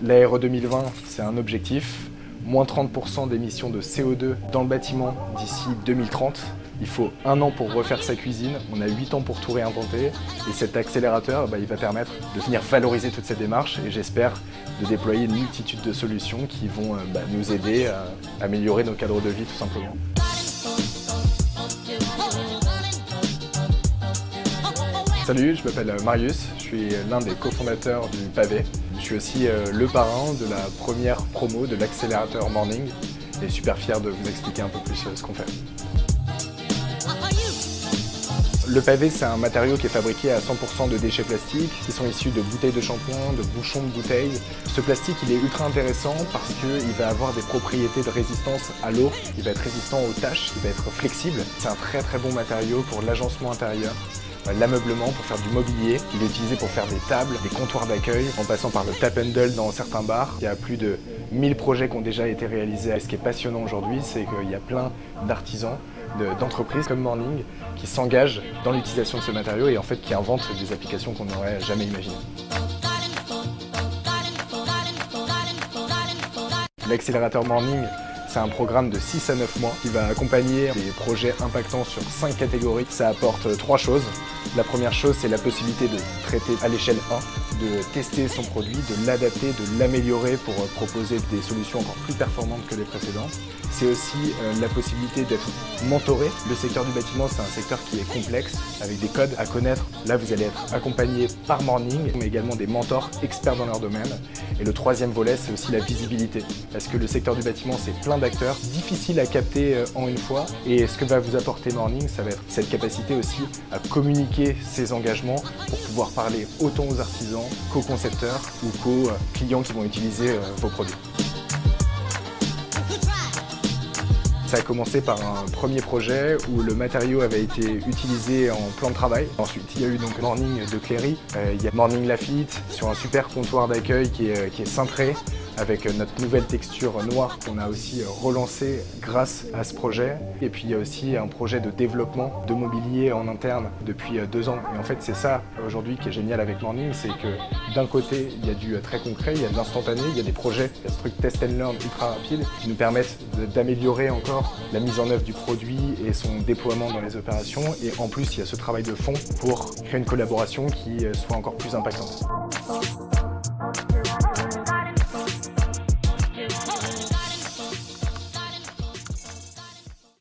L'ARE 2020, c'est un objectif, moins 30% d'émissions de CO2 dans le bâtiment d'ici 2030. Il faut 1 an pour refaire sa cuisine, on a 8 ans pour tout réinventer et cet accélérateur il va permettre de venir valoriser toute cette démarche et j'espère de déployer une multitude de solutions qui vont nous aider à améliorer nos cadres de vie tout simplement. Salut, je m'appelle Marius, je suis l'un des cofondateurs du Pavé. Je suis aussi le parrain de la première promo de l'accélérateur Morning et super fier de vous expliquer un peu plus ce qu'on fait. Le pavé, c'est un matériau qui est fabriqué à 100% de déchets plastiques qui sont issus de bouteilles de shampoing, de bouchons de bouteilles. Ce plastique, il est ultra intéressant parce qu'il va avoir des propriétés de résistance à l'eau, il va être résistant aux taches, il va être flexible. C'est un très bon matériau pour l'agencement intérieur. L'ameublement pour faire du mobilier, il est utilisé pour faire des tables, des comptoirs d'accueil, en passant par le tap and dull dans certains bars. Il y a plus de 1000 projets qui ont déjà été réalisés. Et ce qui est passionnant aujourd'hui, c'est qu'il y a plein d'artisans, d'entreprises comme Morning qui s'engagent dans l'utilisation de ce matériau et en fait qui inventent des applications qu'on n'aurait jamais imaginées. L'accélérateur Morning, c'est un programme de 6 à 9 mois qui va accompagner des projets impactants sur 5 catégories. Ça apporte 3 choses. La première chose, c'est la possibilité de traiter à l'échelle 1, de tester son produit, de l'adapter, de l'améliorer pour proposer des solutions encore plus performantes que les précédentes. C'est aussi la possibilité d'être mentoré. Le secteur du bâtiment, c'est un secteur qui est complexe, avec des codes à connaître. Là, vous allez être accompagné par Morning, mais également des mentors experts dans leur domaine. Et le troisième volet, c'est aussi la visibilité. Parce que le secteur du bâtiment, c'est plein d'acteurs, difficile à capter en une fois. Et ce que va vous apporter Morning, ça va être cette capacité aussi à communiquer ses engagements pour pouvoir parler autant aux artisans qu'aux concepteurs ou qu'aux clients qui vont utiliser vos produits. Ça a commencé par un premier projet où le matériau avait été utilisé en plan de travail. Ensuite, il y a eu donc Morning de Cléry, il y a Morning Lafitte sur un super comptoir d'accueil qui est cintré avec notre nouvelle texture noire qu'on a aussi relancée grâce à ce projet. Et puis il y a aussi un projet de développement de mobilier en interne depuis 2 ans. Et en fait, c'est ça aujourd'hui qui est génial avec Morning, c'est que d'un côté, il y a du très concret, il y a de l'instantané, il y a des projets, il y a ce truc test and learn ultra rapide qui nous permettent d'améliorer encore la mise en œuvre du produit et son déploiement dans les opérations. Et en plus, il y a ce travail de fond pour créer une collaboration qui soit encore plus impactante.